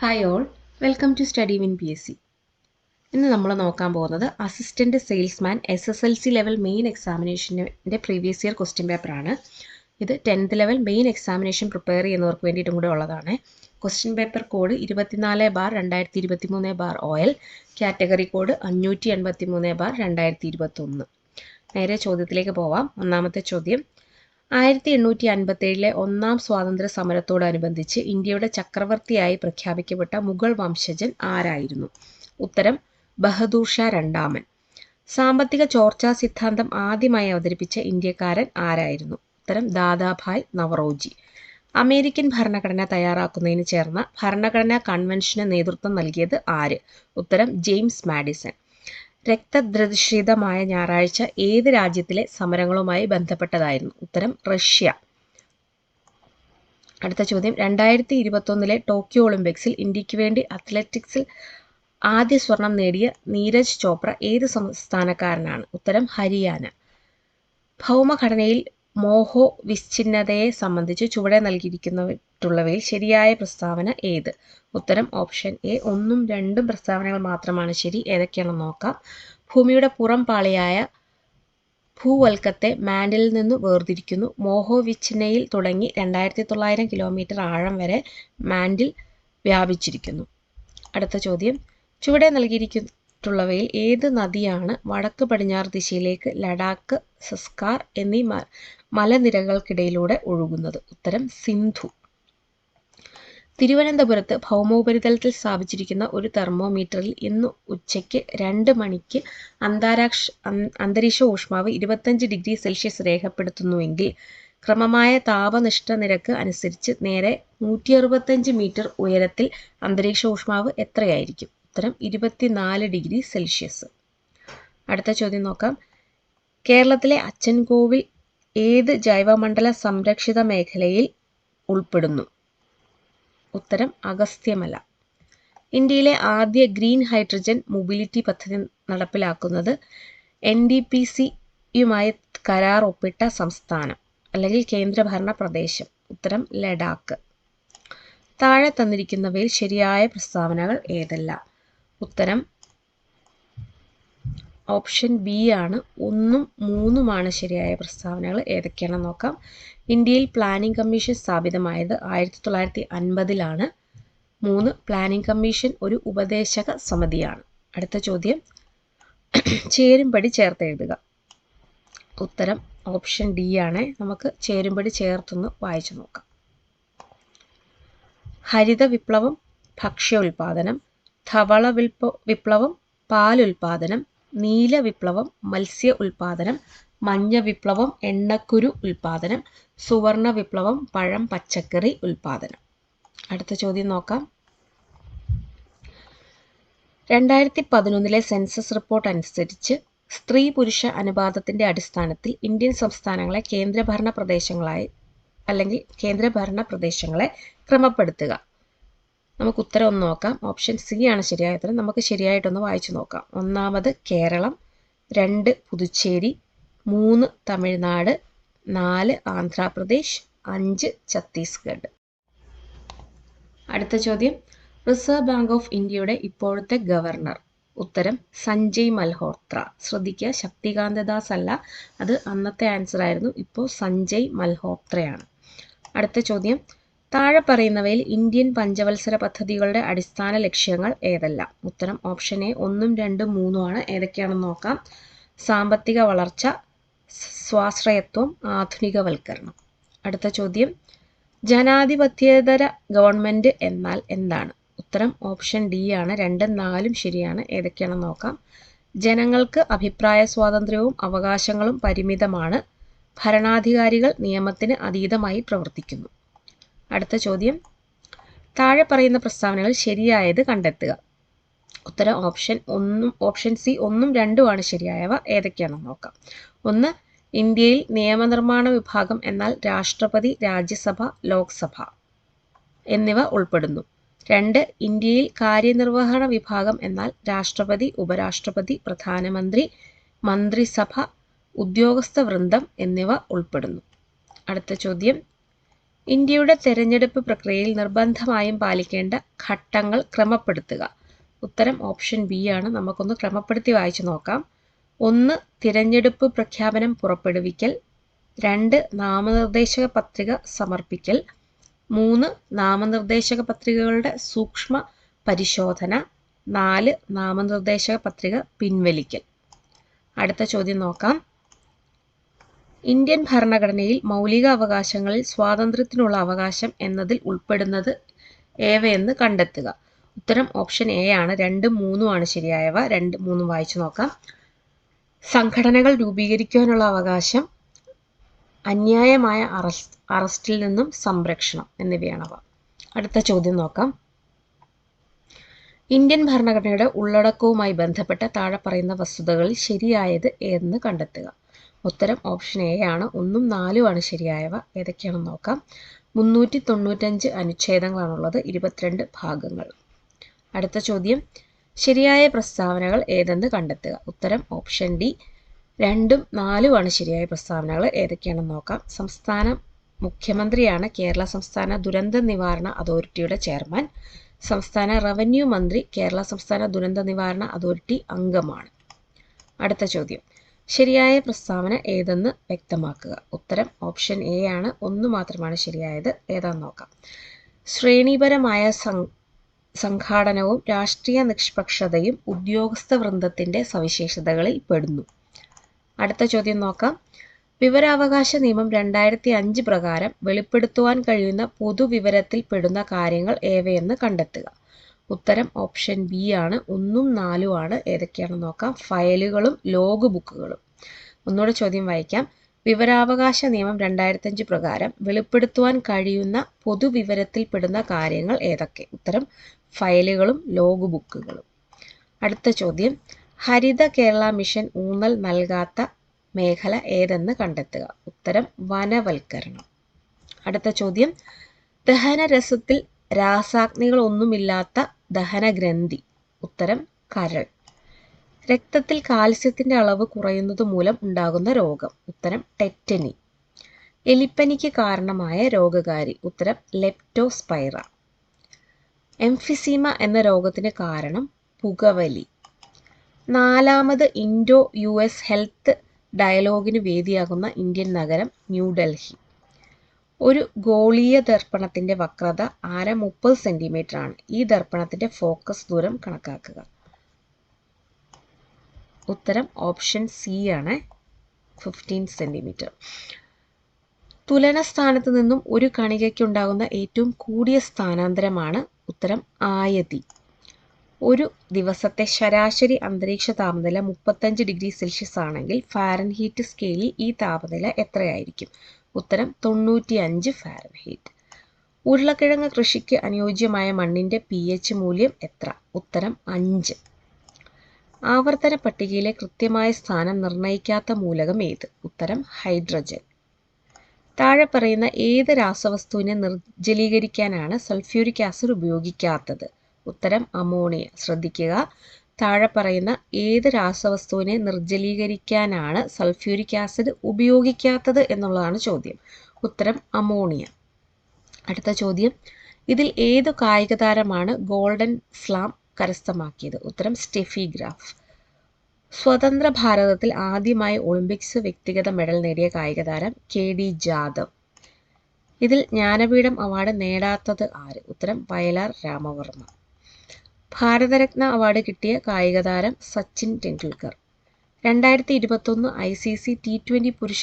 Hi all, welcome to study win PSC. ഇന്ന് നമ്മൾ നോക്കാൻ പോകുന്നത് assistant salesman SSLC level main എക്സാമിനേഷൻ്റെ പ്രീവിയസ് ഇയർ ക്വസ്റ്റ്യൻ പേപ്പറാണ്. ഇത് 10th level main examination prepare ചെയ്യുന്നവർക്ക് വേണ്ടിയിട്ടും കൂടെ ഉള്ളതാണ്. Question paper code 24/2023/OL, category code 583/2021. നേരെ ചോദ്യത്തിലേക്ക് പോവാം. ഒന്നാമത്തെ ചോദ്യം, 1857 ഒന്നാം സ്വാതന്ത്ര്യ സമരത്തോടനുബന്ധിച്ച് ഇന്ത്യയുടെ ചക്രവർത്തിയായി പ്രഖ്യാപിക്കപ്പെട്ട മുഗൾ വംശജൻ ആരായിരുന്നു? ഉത്തരം ബഹദൂർ ഷാ രണ്ടാമൻ. സാമ്പത്തിക ചോർച്ചാ സിദ്ധാന്തം ആദ്യമായി അവതരിപ്പിച്ച ഇന്ത്യക്കാരൻ ആരായിരുന്നു? ഉത്തരം ദാദാഭായ് നവറോജി. അമേരിക്കൻ ഭരണഘടന തയ്യാറാക്കുന്നതിന് ചേർന്ന ഭരണഘടനാ കൺവെൻഷന് നേതൃത്വം നൽകിയത് ആര്? ഉത്തരം ജെയിംസ് മാഡിസൺ. രക്തദ്രഷിതമായ ഞായറാഴ്ച ഏത് രാജ്യത്തിലെ സമരങ്ങളുമായി ബന്ധപ്പെട്ടതായിരുന്നു? ഉത്തരം റഷ്യ. അടുത്ത ചോദ്യം, 2021 ടോക്കിയോ ഒളിമ്പിക്സിൽ ഇന്ത്യക്ക് വേണ്ടി അത്ലറ്റിക്സിൽ ആദ്യ സ്വർണം നേടിയ നീരജ് ചോപ്ര ഏത് സംസ്ഥാനക്കാരനാണ്? ഉത്തരം ഹരിയാന. ഭൗമഘടനയിൽ മോഹോ വിശ്ചിന്നതയെ സംബന്ധിച്ച് ചുവടെ നൽകിയിരിക്കുന്നവയിൽ ശരിയായ പ്രസ്താവന ഏത്? ഉത്തരം ഓപ്ഷൻ എ. 1ഉം 2ഉം പ്രസ്താവനകൾ മാത്രമാണ് ശരി. ഏതൊക്കെയാണെന്ന് നോക്കാം. ഭൂമിയുടെ പുറം പാളിയായ ഭൂവൽക്കത്തെ മാൻഡിലിൽ നിന്ന് വേർതിരിക്കുന്നു. മോഹോ വിച്ഛിന്നയിൽ തുടങ്ങി 2900 കിലോമീറ്റർ ആഴം വരെ മാൻഡിൽ വ്യാപിച്ചിരിക്കുന്നു. അടുത്ത ചോദ്യം, ചുവടെ നൽകിയിരിക്കുന്നവയിൽ ഏത് നദിയാണ് വടക്ക് പടിഞ്ഞാറ് ദിശയിലേക്ക് ലഡാക്ക്, സസ്കാർ എന്നീ മലനിരകൾക്കിടയിലൂടെ ഒഴുകുന്നത്? ഉത്തരം സിന്ധു. തിരുവനന്തപുരത്ത് ഭൗമോപരിതലത്തിൽ സ്ഥാപിച്ചിരിക്കുന്ന ഒരു തെർമോമീറ്ററിൽ ഇന്ന് ഉച്ചയ്ക്ക് 2 മണിക്ക് അന്തരീക്ഷ ഊഷ്മാവ് 25 ഡിഗ്രി സെൽഷ്യസ് രേഖപ്പെടുത്തുന്നുവെങ്കിൽ ക്രമമായ താപനിഷ്ഠ നിരക്ക് അനുസരിച്ച് നേരെ 165 മീറ്റർ ഉയരത്തിൽ അന്തരീക്ഷ ഊഷ്മാവ് എത്രയായിരിക്കും? ഉത്തരം 24 ഡിഗ്രി സെൽഷ്യസ്. അടുത്ത ചോദ്യം നോക്കാം. കേരളത്തിലെ അച്ചൻകോവിൽ ഏത് ജൈവമണ്ഡല സംരക്ഷിത മേഖലയിൽ ഉൾപ്പെടുന്നു? ഉത്തരം അഗസ്ത്യമല. ഇന്ത്യയിലെ ആദ്യ ഗ്രീൻ ഹൈഡ്രജൻ മൊബിലിറ്റി പദ്ധതി നടപ്പിലാക്കുന്നത് NDPC-യുമായി കരാർ ഒപ്പിട്ട സംസ്ഥാനം അല്ലെങ്കിൽ കേന്ദ്രഭരണ പ്രദേശം? ഉത്തരം ലഡാക്ക്. താഴെ തന്നിരിക്കുന്നവയിൽ ശരിയായ പ്രസ്താവനകൾ ഏതെല്ലാം? ഉത്തരം ഓപ്ഷൻ ബി ആണ്. 1ഉം 3ഉമാണ് ശരിയായ പ്രസ്താവനകൾ. ഏതൊക്കെയാണെന്ന് നോക്കാം. ഇന്ത്യയിൽ പ്ലാനിംഗ് കമ്മീഷൻ സ്ഥാപിതമായത് 1950-ലാണ്. 3. പ്ലാനിംഗ് കമ്മീഷൻ ഒരു ഉപദേശക സമിതിയാണ്. അടുത്ത ചോദ്യം, ചേരുംപടി ചേർത്തെഴുതുക. ഉത്തരം ഓപ്ഷൻ ഡി ആണ്. നമുക്ക് ചേരുംപടി ചേർത്തൊന്ന് വായിച്ചു നോക്കാം. ഹരിത വിപ്ലവം ഭക്ഷ്യ ഉൽപാദനം, ധവള വിപ്ലവം പാലുൽപാദനം, നീല വിപ്ലവം മത്സ്യ ഉൽപാദനം, മഞ്ഞ വിപ്ലവം എണ്ണക്കുരു ഉൽപാദനം, സുവർണ വിപ്ലവം പഴം പച്ചക്കറി ഉൽപാദനം. അടുത്ത ചോദ്യം നോക്കാം. 2011 സെൻസസ് റിപ്പോർട്ട് അനുസരിച്ച് സ്ത്രീ പുരുഷ അനുപാതത്തിന്റെ അടിസ്ഥാനത്തിൽ ഇന്ത്യൻ സംസ്ഥാനങ്ങളെ കേന്ദ്രഭരണ പ്രദേശങ്ങളെ ക്രമപ്പെടുത്തുക. നമുക്ക് ഉത്തരം ഒന്ന് നോക്കാം. ഓപ്ഷൻ സി ആണ് ശരിയായ ഉത്തരം. നമുക്ക് ശരിയായിട്ടൊന്ന് വായിച്ചു നോക്കാം. 1 കേരളം, 2 പുതുച്ചേരി, 3 തമിഴ്നാട്, 4 ആന്ധ്രാപ്രദേശ്, 5 ഛത്തീസ്ഗഡ്. അടുത്ത ചോദ്യം, റിസർവ് ബാങ്ക് ഓഫ് ഇന്ത്യയുടെ ഇപ്പോഴത്തെ ഗവർണർ? ഉത്തരം സഞ്ജയ് മൽഹോത്ര. ശ്രദ്ധിക്കുക, ശക്തികാന്ത ദാസ് അല്ല, അത് അന്നത്തെ ആൻസർ ആയിരുന്നു. ഇപ്പോൾ സഞ്ജയ് മൽഹോത്രയാണ്. അടുത്ത ചോദ്യം, താഴെ പറയുന്നവയിൽ ഇന്ത്യൻ പഞ്ചവത്സര പദ്ധതികളുടെ അടിസ്ഥാന ലക്ഷ്യങ്ങൾ ഏതെല്ലാം? ഉത്തരം ഓപ്ഷൻ എ. 1ഉം 2ഉം 3ഉമാണ്. ഏതൊക്കെയാണെന്ന് നോക്കാം. സാമ്പത്തിക വളർച്ച, സ്വാശ്രയത്വം, ആധുനികവൽക്കരണം. അടുത്ത ചോദ്യം, ജനാധിപത്യേതര ഗവൺമെന്റ് എന്നാൽ എന്താണ്? ഉത്തരം ഓപ്ഷൻ ഡി ആണ്. 2ഉം 4ഉം ശരിയാണ്. ഏതൊക്കെയാണെന്ന് നോക്കാം. ജനങ്ങൾക്ക് അഭിപ്രായ സ്വാതന്ത്ര്യവും അവകാശങ്ങളും പരിമിതമാണ്. ഭരണാധികാരികൾ നിയമത്തിന് അതീതമായി പ്രവർത്തിക്കുന്നു. അടുത്ത ചോദ്യം, താഴെ പറയുന്ന പ്രസ്താവനകൾ ശരിയായത് കണ്ടെത്തുക. ഉത്തരം ഓപ്ഷൻ സി 1ഉം 2ഉമാണ് ശരിയായവ. ഏതൊക്കെയാണെന്ന് നോക്കാം. 1. ഇന്ത്യയിൽ നിയമനിർമ്മാണ വിഭാഗം എന്നാൽ രാഷ്ട്രപതി, രാജ്യസഭ, ലോക്സഭ എന്നിവ ഉൾപ്പെടുന്നു. 2. ഇന്ത്യയിൽ കാര്യനിർവഹണ വിഭാഗം എന്നാൽ രാഷ്ട്രപതി, ഉപരാഷ്ട്രപതി, പ്രധാനമന്ത്രി, മന്ത്രിസഭ, ഉദ്യോഗസ്ഥ വൃന്ദം എന്നിവ ഉൾപ്പെടുന്നു. അടുത്ത ചോദ്യം, ഇന്ത്യയുടെ തെരഞ്ഞെടുപ്പ് പ്രക്രിയയിൽ നിർബന്ധമായും പാലിക്കേണ്ട ഘട്ടങ്ങൾ ക്രമപ്പെടുത്തുക. ഉത്തരം ഓപ്ഷൻ ബി ആണ്. നമുക്കൊന്ന് ക്രമപ്പെടുത്തി വായിച്ചു നോക്കാം. 1. തിരഞ്ഞെടുപ്പ് പ്രഖ്യാപനം പുറപ്പെടുവിക്കൽ. 2. നാമനിർദ്ദേശക പത്രിക സമർപ്പിക്കൽ. 3. നാമനിർദ്ദേശക പത്രികകളുടെ സൂക്ഷ്മ പരിശോധന. 4. നാമനിർദ്ദേശക പത്രിക പിൻവലിക്കൽ. അടുത്ത ചോദ്യം നോക്കാം. ഇന്ത്യൻ ഭരണഘടനയിൽ മൗലിക അവകാശങ്ങളിൽ സ്വാതന്ത്ര്യത്തിനുള്ള അവകാശം എന്നതിൽ ഉൾപ്പെടുന്നത് ഏവയെന്ന് കണ്ടെത്തുക. ഉത്തരം ഓപ്ഷൻ എ ആണ്. 2, 3 ആണ് ശരിയായവ. 2, 3 വായിച്ചു നോക്കാം. സംഘടനകൾ രൂപീകരിക്കുവാനുള്ള അവകാശം, അന്യായമായ അറസ്റ്റിൽ നിന്നും സംരക്ഷണം എന്നിവയാണവ. അടുത്ത ചോദ്യം നോക്കാം. ഇന്ത്യൻ ഭരണഘടനയുടെ ഉള്ളടക്കവുമായി ബന്ധപ്പെട്ട താഴെ പറയുന്ന വസ്തുതകളിൽ ശരിയായത് എന്ന് കണ്ടെത്തുക. ഉത്തരം ഓപ്ഷൻ എ ആണ്. 1ഉം 4ഉം ആണ് ശരിയായവ. ഏതൊക്കെയാണെന്ന് നോക്കാം. 395 അനുച്ഛേദങ്ങളാണുള്ളത്, 22 ഭാഗങ്ങൾ. അടുത്ത ചോദ്യം. ശരിയായ പ്രസ്താവനകൾ ഏതെന്ന് കണ്ടെത്തുക. ഉത്തരം ഓപ്ഷൻ ഡി. 2ഉം 4ഉം ആണ് ശരിയായ പ്രസ്താവനകൾ. ഏതൊക്കെയാണെന്ന് നോക്കാം. സംസ്ഥാന മുഖ്യമന്ത്രിയാണ് കേരള സംസ്ഥാന ദുരന്ത നിവാരണ അതോറിറ്റിയുടെ ചെയർമാൻ. സംസ്ഥാന റവന്യൂ മന്ത്രി കേരള സംസ്ഥാന ദുരന്ത നിവാരണ അതോറിറ്റി അംഗമാണ്. അടുത്ത ചോദ്യം. ശരിയായ പ്രസ്താവന ഏതെന്ന് വ്യക്തമാക്കുക. ഉത്തരം ഓപ്ഷൻ എ ആണ്. 1 മാത്രമാണ് ശരിയായത്. ഏതാന്ന് നോക്കാം. ശ്രേണിപരമായ സംഘാടനവും രാഷ്ട്രീയ നിഷ്പക്ഷതയും ഉദ്യോഗസ്ഥ വൃന്ദത്തിന്റെ സവിശേഷതകളിൽ പെടുന്നു. അടുത്ത ചോദ്യം നോക്കാം. വിവരാവകാശ നിയമം 2005 പ്രകാരം വെളിപ്പെടുത്തുവാൻ കഴിയുന്ന പൊതുവിവരത്തിൽ പെടുന്ന കാര്യങ്ങൾ ഏവയെന്ന് കണ്ടെത്തുക. ഉത്തരം ഓപ്ഷൻ ബി ആണ്. 1ഉം 4ഉം ആണ്. ഏതൊക്കെയാണെന്ന് നോക്കാം. ഫയലുകളും ലോഗ് ബുക്കുകളും. ഒന്നുകൂടെ ചോദ്യം വായിക്കാം. വിവരാവകാശ നിയമം 2005 പ്രകാരം വെളിപ്പെടുത്തുവാൻ കഴിയുന്ന പൊതുവിവരത്തിൽ പെടുന്ന കാര്യങ്ങൾ ഏതൊക്കെ? ഉത്തരം ഫയലുകളും ലോഗ് ബുക്കുകളും. അടുത്ത ചോദ്യം. ഹരിത കേരള മിഷൻ ഊന്നൽ നൽകാത്ത മേഖല ഏതെന്ന് കണ്ടെത്തുക. ഉത്തരം വനവൽക്കരണം. അടുത്ത ചോദ്യം. ദഹനരസത്തിൽ രാസാഗ്നികളൊന്നുമില്ലാത്ത ദഹനഗ്രന്ഥി. ഉത്തരം കരൾ. രക്തത്തിൽ കാൽസ്യത്തിന്റെ അളവ് കുറയുന്നത് മൂലം ഉണ്ടാകുന്ന രോഗം. ഉത്തരം ടെറ്റനി. എലിപ്പനിക്ക് കാരണമായ രോഗകാരി. ഉത്തരം ലെപ്റ്റോസ്പൈറ. എംഫിസീമ എന്ന രോഗത്തിന് കാരണം പുകവലി. 4ാമത് ഇൻഡോ US ഹെൽത്ത് ഡയലോഗിന് വേദിയാകുന്ന ഇന്ത്യൻ നഗരം ന്യൂഡൽഹി. ഒരു ഗോളീയ ദർപ്പണത്തിന്റെ വക്രത ആരം 30 സെന്റിമീറ്റർ ആണ്. ഈ ദർപ്പണത്തിന്റെ ഫോക്കസ് ദൂരം കണക്കാക്കുക. ഉത്തരം ഓപ്ഷൻ സി ആണ്. 15 സെന്റിമീറ്റർ. തുലന സ്ഥാനത്ത് നിന്നും ഒരു കണികയ്ക്കുണ്ടാകുന്ന ഏറ്റവും കൂടിയ സ്ഥാനാന്തരമാണ്. ഉത്തരം ആയതി. ഒരു ദിവസത്തെ ശരാശരി അന്തരീക്ഷ താപനില 35 ഡിഗ്രി സെൽഷ്യസ് ആണെങ്കിൽ ഫാരൻഹീറ്റ് സ്കെയിലിൽ ഈ താപനില എത്രയായിരിക്കും? ഉത്തരം 95 ഫാരൻഹീറ്റ്. ഉരുളക്കിഴങ്ങ് കൃഷിക്ക് അനുയോജ്യമായ മണ്ണിന്റെ pH മൂല്യം എത്ര? ഉത്തരം 5. ആവർത്തന പട്ടികയിലെ കൃത്യമായ സ്ഥാനം നിർണ്ണയിക്കാത്ത മൂലകം ഏത്? ഉത്തരം ഹൈഡ്രജൻ. താഴെ പറയുന്ന ഏത് രാസവസ്തുവിനെ നിർജ്ജലീകരിക്കാനാണ് സൾഫ്യൂരിക് ആസിഡ് ഉപയോഗിക്കാത്തത്? ഉത്തരം അമോണിയ. ശ്രദ്ധിക്കുക. താഴെ പറയുന്ന ഏത് രാസവസ്തുവിനെ നിർജ്ജലീകരിക്കാനാണ് സൾഫ്യൂരിക് ആസിഡ് ഉപയോഗിക്കാത്തത് എന്നുള്ളതാണ് ചോദ്യം. ഉത്തരം അമോണിയ. അടുത്ത ചോദ്യം. ഇതിൽ ഏതു കായിക താരമാണ് ഗോൾഡൻ സ്ലാം കരസ്ഥമാക്കിയത്? ഉത്തരം സ്റ്റെഫി ഗ്രാഫ്. സ്വതന്ത്ര ഭാരതത്തിൽ ആദ്യമായി ഒളിമ്പിക്സ് വ്യക്തിഗത മെഡൽ നേടിയ കായിക താരം KD ജാദവ്. ഇതിൽ ജ്ഞാനപീഠം അവാർഡ് നേടാത്തത് ആര്? ഉത്തരം വയലാർ രാമവർമ്മ. ഭാരതരത്ന അവാർഡ് കിട്ടിയ കായിക താരം സച്ചിൻ ടെണ്ടുൽക്കർ. 2021 ICC T20 പുരുഷ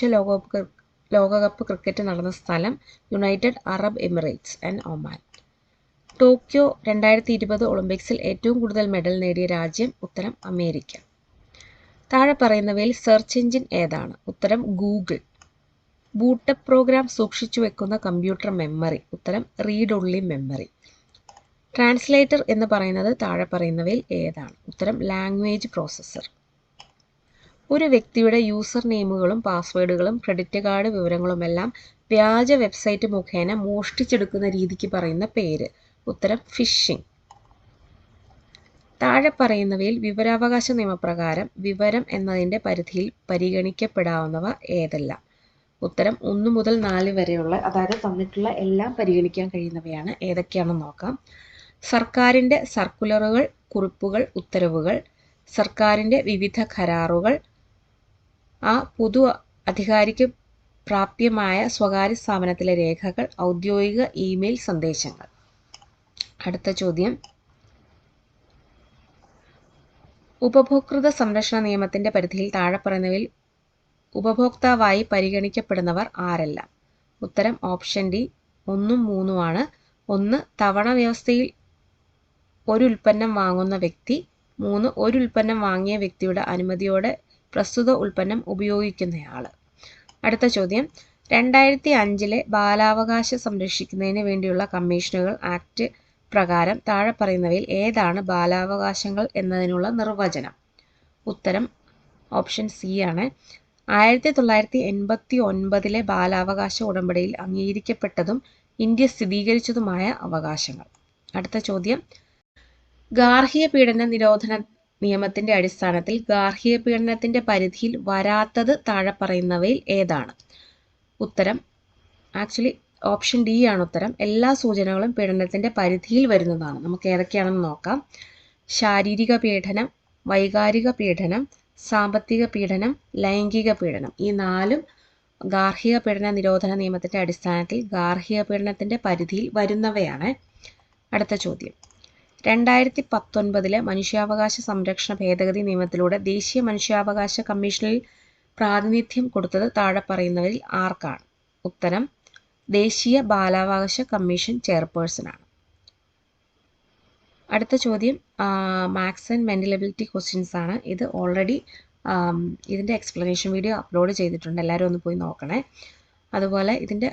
ലോകകപ്പ് ക്രിക്കറ്റ് നടന്ന സ്ഥലം United Arab Emirates and Oman. Tokyo 2020 ഒളിമ്പിക്സിൽ ഏറ്റവും കൂടുതൽ മെഡൽ നേടിയ രാജ്യം? ഉത്തരം അമേരിക്ക. താഴെ പറയുന്നവയിൽ സെർച്ച് എഞ്ചിൻ ഏതാണ്? ഉത്തരം ഗൂഗിൾ. ബൂട്ടപ്പ് പ്രോഗ്രാം സൂക്ഷിച്ചു വെക്കുന്ന കമ്പ്യൂട്ടർ മെമ്മറി? ഉത്തരം റീഡ് ഒൺലി മെമ്മറി. ട്രാൻസ്ലേറ്റർ എന്ന് പറയുന്നത് താഴെ പറയുന്നവയിൽ ഏതാണ്? ഉത്തരം ലാംഗ്വേജ് പ്രോസസ്സർ. ഒരു വ്യക്തിയുടെ യൂസർ നെയിമുകളും പാസ്വേഡുകളും ക്രെഡിറ്റ് കാർഡ് വിവരങ്ങളുമെല്ലാം വ്യാജ വെബ്സൈറ്റ് മുഖേന മോഷ്ടിച്ചെടുക്കുന്ന രീതിക്ക് പറയുന്ന പേര്? ഉത്തരം ഫിഷിംഗ്. താഴെ പറയുന്നവയിൽ വിവരാവകാശ നിയമപ്രകാരം വിവരം എന്നതിൻ്റെ പരിധിയിൽ പരിഗണിക്കപ്പെടാവുന്നവ ഏതെല്ലാം? ഉത്തരം 1 മുതൽ 4 വരെയുള്ള, അതായത് തന്നിട്ടുള്ള എല്ലാം പരിഗണിക്കാൻ കഴിയുന്നവയാണ്. ഏതൊക്കെയാണെന്ന് നോക്കാം. സർക്കാരിൻ്റെ സർക്കുലറുകൾ, കുറിപ്പുകൾ, ഉത്തരവുകൾ, സർക്കാരിൻ്റെ വിവിധ കരാറുകൾ, ആ പൊതു അധികാരിക്ക് പ്രാപ്യമായ സ്വകാര്യ സ്ഥാപനത്തിലെ രേഖകൾ, ഔദ്യോഗിക ഇമെയിൽ സന്ദേശങ്ങൾ. അടുത്ത ചോദ്യം, ഉപഭോക്തൃ സംരക്ഷണ നിയമത്തിൻ്റെ പരിധിയിൽ താഴെ പറയുന്നവയിൽ ഉപഭോക്താവായി പരിഗണിക്കപ്പെടുന്നവർ ആരെല്ലാം? ഉത്തരം ഓപ്ഷൻ ഡി 1 ഉം 3 ആണ്. 1 തവണ വ്യവസ്ഥയിൽ ഒരു ഉൽപ്പന്നം വാങ്ങുന്ന വ്യക്തി. 3 ഒരു ഉൽപ്പന്നം വാങ്ങിയ വ്യക്തിയുടെ അനുമതിയോടെ പ്രസ്തുത ഉൽപ്പന്നം ഉപയോഗിക്കുന്നയാൾ. അടുത്ത ചോദ്യം, 2005 ബാലാവകാശം സംരക്ഷിക്കുന്നതിന് വേണ്ടിയുള്ള കമ്മീഷനുകൾ ആക്ട് പ്രകാരം താഴെ പറയുന്നവയിൽ ഏതാണ് ബാലാവകാശങ്ങൾ എന്നതിനുള്ള നിർവചനം? ഉത്തരം ഓപ്ഷൻ സി ആണ്. 1989 ബാലാവകാശ ഉടമ്പടിയിൽ അംഗീകരിക്കപ്പെട്ടതും ഇന്ത്യ സ്ഥിരീകരിച്ചതുമായ അവകാശങ്ങൾ. അടുത്ത ചോദ്യം, ഗാർഹിക പീഡന നിരോധന നിയമത്തിന്റെ അടിസ്ഥാനത്തിൽ ഗാർഹിക പീഡനത്തിന്റെ പരിധിയിൽ വരാത്തത് താഴെ പറയുന്നവയിൽ ഏതാണ്? ഉത്തരം ആക്ച്വലി ഓപ്ഷൻ ഡി ആണ് ഉത്തരം. എല്ലാ സൂചനകളും പീഡനത്തിന്റെ പരിധിയിൽ വരുന്നതാണ്. നമുക്ക് ഏതൊക്കെയാണെന്ന് നോക്കാം. ശാരീരിക പീഡനം, വൈകാരിക പീഡനം, സാമ്പത്തിക പീഡനം, ലൈംഗിക പീഡനം. ഈ 4ഉം ഗാർഹിക പീഡന നിരോധന നിയമത്തിന്റെ അടിസ്ഥാനത്തിൽ ഗാർഹിക പീഡനത്തിന്റെ പരിധിയിൽ വരുന്നവയാണ്. അടുത്ത ചോദ്യം, 2019 മനുഷ്യാവകാശ സംരക്ഷണ ഭേദഗതി നിയമത്തിലൂടെ ദേശീയ മനുഷ്യാവകാശ കമ്മീഷനിൽ പ്രാതിനിധ്യം കൊടുത്തത് താഴെ പറയുന്നവരിൽ ആർക്കാണ്? ഉത്തരം ദേശീയ ബാലാവകാശ കമ്മീഷൻ ചെയർപേഴ്സണാണ്. അടുത്ത ചോദ്യം maths and mental ability questions ആണ്. ഇത് ഓൾറെഡി ഇതിൻ്റെ എക്സ്പ്ലനേഷൻ വീഡിയോ അപ്ലോഡ് ചെയ്തിട്ടുണ്ട്, എല്ലാവരും ഒന്ന് പോയി നോക്കണേ. അതുപോലെ ഇതിൻ്റെ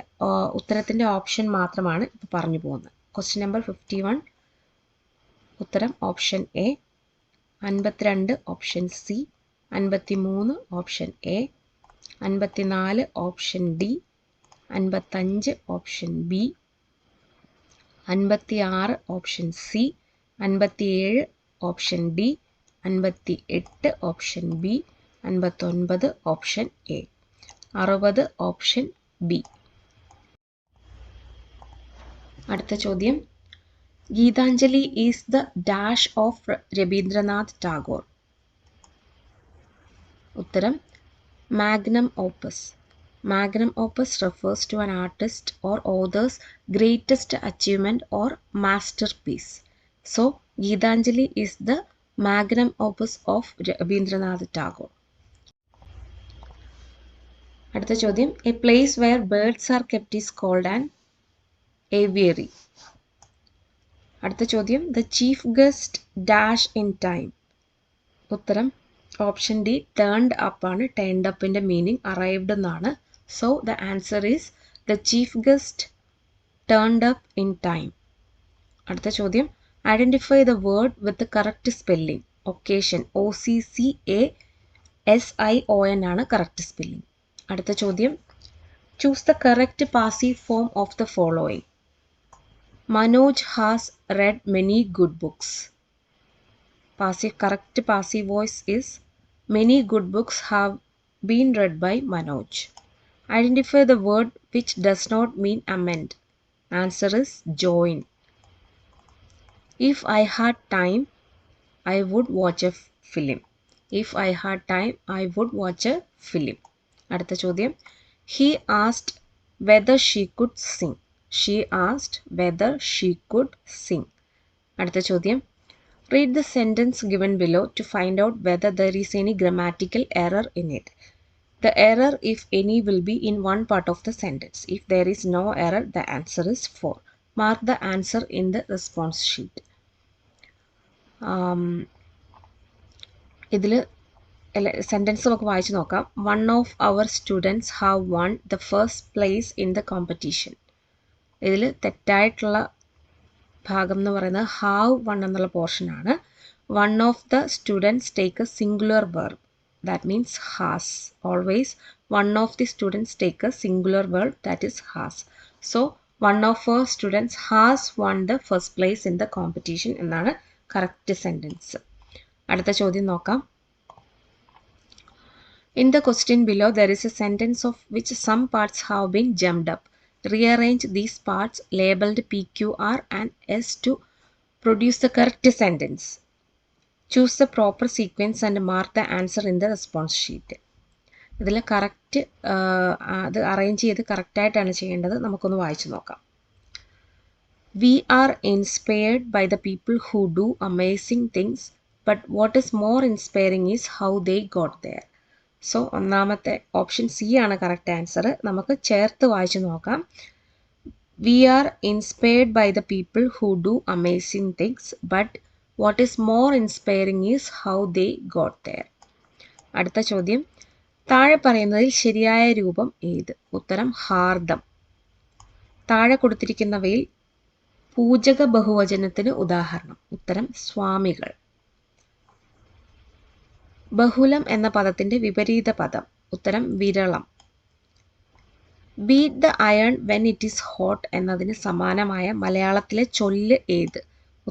ഉത്തരത്തിൻ്റെ ഓപ്ഷൻ മാത്രമാണ് ഇപ്പോൾ പറഞ്ഞു പോകുന്നത്. ക്വസ്റ്റ്യൻ നമ്പർ 51 ഉത്തരം option A, 52 option C, 53 option A, 54 option D, 55 option B, 56 option C, 57 option D, 58 option B, 59 option A, 60 option B. അടുത്ത ചോദ്യം, Gitanjali is the dash of Rabindranath Tagore. ഉത്തരം magnum opus. Magnum opus refers to an artist or author's greatest achievement or masterpiece. So, Geetanjali is the magnum opus of Rabindranath Tagore. അടുത്ത ചോദ്യം, a place where birds are kept is called an aviary. അടുത്ത ചോദ്യം, the chief guest dash in time. ഉത്തരം option D turned up ആണ്. turned upന്റെ meaning arrived എന്നാണ്. So the answer is the chief guest turned up in time. അടുത്ത ചോദ്യം, identify the word with the correct spelling. occasion OCCASION ആണ് correct spelling. അടുത്ത ചോദ്യം, choose the correct passive form of the following. Manoj has read many good books. Correct passive voice is many good books have been read by Manoj. Identify the word which does not mean amend. Answer is join. If I had time, I would watch a film. If I had time, I would watch a film. അടുത്ത ചോദ്യം, he asked whether she could sing. She asked whether she could sing. അടുത്ത ചോദ്യം, read the sentence given below to find out whether there is any grammatical error in it. The error, if any, will be in one part of the sentence. If there is no error, the answer is 4. Mark the answer in the response sheet. ഇതിൽ sentence നമുക്ക് വായിച്ച് നോക്കാം. One of our students have won the first place in the competition. ഇതിൽ തെറ്റായിട്ടുള്ള ഭാഗം എന്ന് പറയുന്നത് have won എന്നുള്ള പോർഷനാണ്. One of the students take a singular verb. That means has. Always one of the students take a singular verb, that is has. So one of our students has won the first place in the competition എന്നാണ് correct sentence. അടുത്ത ചോദ്യം നോക്കാം. In the question below, there is a sentence of which some parts have been jumped up. Rearrange these parts labeled P, Q, R and S to produce the correct sentence. Choose the proper sequence and mark the answer in the response sheet. ഇതിൽ correct അത് arrange ചെയ്ത് കറക്റ്റായിട്ടാണ് ചെയ്യേണ്ടത്. നമുക്കൊന്ന് വായിച്ചു നോക്കാം. We are inspired by the people who do amazing things, but what is more inspiring is how they got there. So ഒന്നാമത്തെ option C ആണ് correct answer. നമുക്ക് ചേർത്ത് വായിച്ചു നോക്കാം. We are inspired by the people who do amazing things, but what is more inspiring is how they got there. അടുത്ത ചോദ്യം, താഴെ പറയുന്നതിൽ ശരിയായ രൂപം ഏത്? ഉത്തരം ഹാർദം. താഴെ കൊടുത്തിരിക്കുന്നവയിൽ പൂജക ബഹുവചനത്തിന് ഉദാഹരണം. ഉത്തരം സ്വാമികൾ. ബഹുലം എന്ന പദത്തിന്റെ വിപരീത പദം. ഉത്തരം വിരളം. Beat the iron when it is hot എന്നതിന് സമാനമായ മലയാളത്തിലെ ചൊല്ല് ഏത്?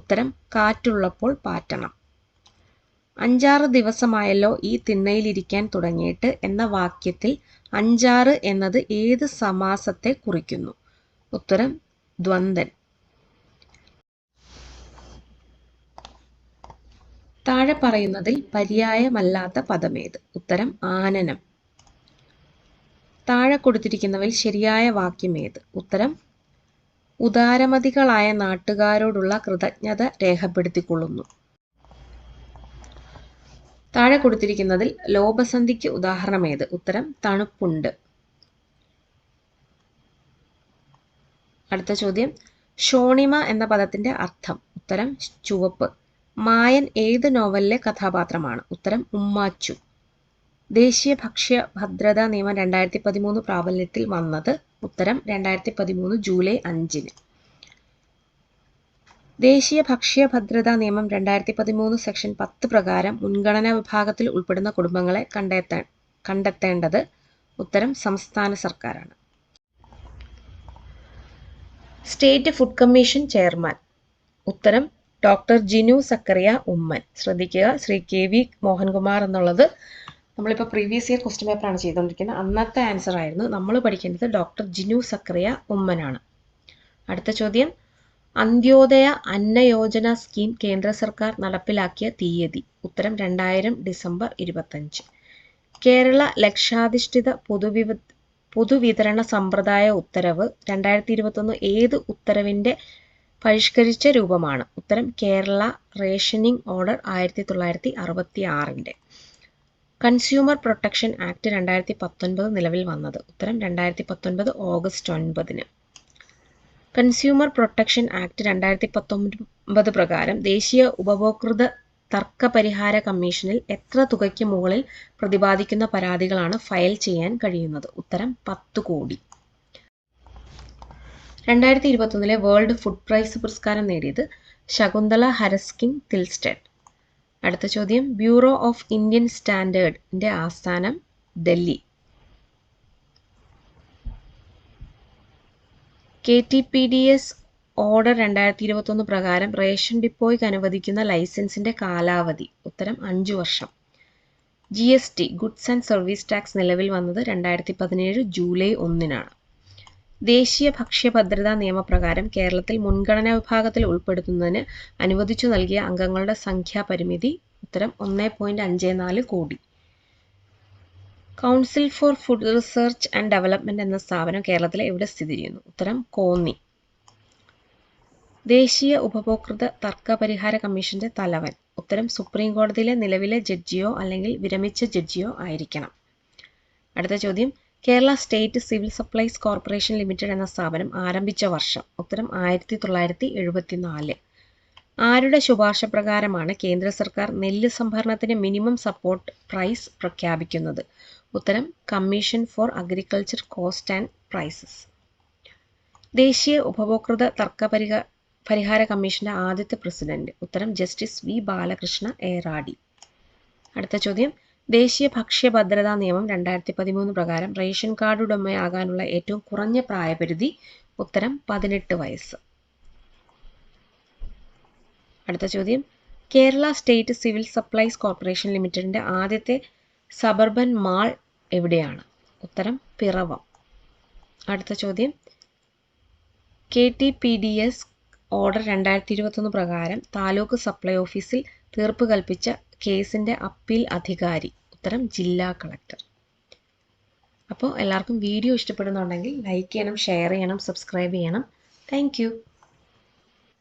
ഉത്തരം കാറ്റുള്ളപ്പോൾ പാറ്റണം. 5-6 ദിവസമായല്ലോ ഈ തിണ്ണയിലിരിക്കാൻ തുടങ്ങിയിട്ട് എന്ന വാക്യത്തിൽ 5-6 എന്നത് ഏത് സമാസത്തെ കുറിക്കുന്നു? ഉത്തരം ദ്വന്ദ്വൻ. താഴെ പറയുന്നതിൽ പര്യായമല്ലാത്ത പദമേത്? ഉത്തരം ആനനം. താഴെ കൊടുത്തിരിക്കുന്നവയിൽ ശരിയായ വാക്യമേത്? ഉത്തരം ഉദാരമതികളായ നാട്ടുകാരോടുള്ള കൃതജ്ഞത രേഖപ്പെടുത്തിക്കൊള്ളുന്നു. താഴെ കൊടുത്തിരിക്കുന്നതിൽ ലോപസന്ധിക്ക് ഉദാഹരണമേത്? ഉത്തരം തണുപ്പുണ്ട്. അടുത്ത ചോദ്യം, ഷോണിമ എന്ന പദത്തിന്റെ അർത്ഥം? ഉത്തരം ചുവപ്പ്. മായൻ ഏത് നോവലിലെ കഥാപാത്രമാണ്? ഉത്തരം ഉമ്മാച്ചു. ദേശീയ ഭക്ഷ്യ ഭദ്രതാ നിയമം 2013 പ്രാബല്യത്തിൽ വന്നത്? ഉത്തരം 2013 ജൂലൈ 5-ന്. ദേശീയ ഭക്ഷ്യ ഭദ്രതാ നിയമം 2013 സെക്ഷൻ 10 പ്രകാരം മുൻഗണനാ വിഭാഗത്തിൽ ഉൾപ്പെടുന്ന കുടുംബങ്ങളെ കണ്ടെത്തേണ്ടത്? ഉത്തരം സംസ്ഥാന സർക്കാരാണ്. State food commission chairman? ഉത്തരം ഡോക്ടർ ജിനു സക്കറിയ ഉമ്മൻ. ശ്രദ്ധിക്കുക, ശ്രീ KV മോഹൻകുമാർ എന്നുള്ളത് നമ്മളിപ്പോൾ പ്രീവിയസ് ഇയർ ക്വസ്റ്റ്യൻ പേപ്പറാണ് ചെയ്തുകൊണ്ടിരിക്കുന്നത്. അന്നത്തെ ആൻസർ ആയിരുന്നു. നമ്മൾ പഠിക്കേണ്ടത് ഡോക്ടർ ജിനു സക്കറിയ ഉമ്മനാണ്. അടുത്ത ചോദ്യം, അന്ത്യോദയ അന്ന യോജന സ്കീം കേന്ദ്ര സർക്കാർ നടപ്പിലാക്കിയ തീയതി? ഉത്തരം 2000 ഡിസംബർ 25. കേരള ലക്ഷാധിഷ്ഠിത പൊതുവിതരണ സമ്പ്രദായ ഉത്തരവ് 2021 ഏത് ഉത്തരവിന്റെ പരിഷ്കരിച്ച രൂപമാണ്? ഉത്തരം കേരള റേഷനിംഗ് ഓർഡർ 1966-ന്റെ. കൺസ്യൂമർ പ്രൊട്ടക്ഷൻ ആക്ട് 2019 നിലവിൽ വന്നത്? ഉത്തരം 2019 ഓഗസ്റ്റ് 9-ന്. കൺസ്യൂമർ പ്രൊട്ടക്ഷൻ ആക്ട് 2019 പ്രകാരം ദേശീയ ഉപഭോക്തൃ തർക്ക പരിഹാര കമ്മീഷനിൽ എത്ര തുകയ്ക്ക് മുകളിൽ പ്രതിപാദിക്കുന്ന പരാതികളാണ് ഫയൽ ചെയ്യാൻ കഴിയുന്നത്? ഉത്തരം 10 കോടി. 2021 വേൾഡ് ഫുഡ് പ്രൈസ് പുരസ്കാരം നേടിയത് ശകുന്തള ഹരസ്കിൻ തിൽസ്റ്റഡ്. അടുത്ത ചോദ്യം, ബ്യൂറോ ഓഫ് ഇന്ത്യൻ സ്റ്റാൻഡേർഡിന്റെ ആസ്ഥാനം? ഡൽഹി. KTPDS ഓർഡർ 2021 പ്രകാരം റേഷൻ ഡിപ്പോയ്ക്ക് അനുവദിക്കുന്ന ലൈസൻസിന്റെ കാലാവധി? ഉത്തരം 5 വർഷം. GST goods and service tax നിലവിൽ വന്നത് 2017 ജൂലൈ 1-നാണ്. ദേശീയ ഭക്ഷ്യഭദ്രതാ നിയമപ്രകാരം കേരളത്തിൽ മുൻഗണനാ വിഭാഗത്തിൽ ഉൾപ്പെടുത്തുന്നതിന് അനുവദിച്ചു നൽകിയ അംഗങ്ങളുടെ സംഖ്യാപരിമിതി? ഉത്തരം 1.54 കോടി. Council for food research and development എന്ന സ്ഥാപനം കേരളത്തിലെ എവിടെ സ്ഥിതി ചെയ്യുന്നു? ഉത്തരം കോന്നി. ദേശീയ ഉപഭോക്തൃ തർക്ക പരിഹാര കമ്മീഷന്റെ തലവൻ? ഉത്തരം സുപ്രീം കോടതിയിലെ നിലവിലെ ജഡ്ജിയോ അല്ലെങ്കിൽ വിരമിച്ച ജഡ്ജിയോ ആയിരിക്കണം. അടുത്ത ചോദ്യം, Kerala state civil supplies corporation limited എന്ന സ്ഥാപനം ആരംഭിച്ച വർഷം? ഉത്തരം 1974. ആരുടെ ശുപാർശ പ്രകാരമാണ് കേന്ദ്ര സർക്കാർ നെല്ല് സംഭരണത്തിന് മിനിമം സപ്പോർട്ട് പ്രൈസ് പ്രഖ്യാപിക്കുന്നത്? ഉത്തരം commission for agriculture cost and prices. ദേശീയ ഉപഭോക്തൃ തർക്ക പരിഹാര കമ്മീഷന്റെ ആദ്യത്തെ പ്രസിഡന്റ്? ഉത്തരം ജസ്റ്റിസ് V ബാലകൃഷ്ണ ഏറാടി. അടുത്ത ചോദ്യം, ദേശീയ ഭക്ഷ്യഭദ്രതാ നിയമം 2013 പ്രകാരം റേഷൻ കാർഡ് ഉടമയാകാനുള്ള ഏറ്റവും കുറഞ്ഞ പ്രായപരിധി? ഉത്തരം 18 വയസ്സ്. അടുത്ത ചോദ്യം, Kerala state civil supplies corporation ലിമിറ്റഡിന്റെ ആദ്യത്തെ സബർബൻ മാൾ എവിടെയാണ്? ഉത്തരം പിറവം. അടുത്ത ചോദ്യം, KTPDS ഓർഡർ 2021 പ്രകാരം താലൂക്ക് സപ്ലൈ ഓഫീസിൽ തീർപ്പ് കൽപ്പിച്ച കേസിൻ്റെ അപ്പീൽ അധികാരി? ഉത്തരം ജില്ലാ കളക്ടർ. അപ്പോൾ എല്ലാവർക്കും വീഡിയോ ഇഷ്ടപ്പെടുന്നുണ്ടെങ്കിൽ ലൈക്ക് ചെയ്യണം, ഷെയർ ചെയ്യണം, സബ്സ്ക്രൈബ് ചെയ്യണം. താങ്ക്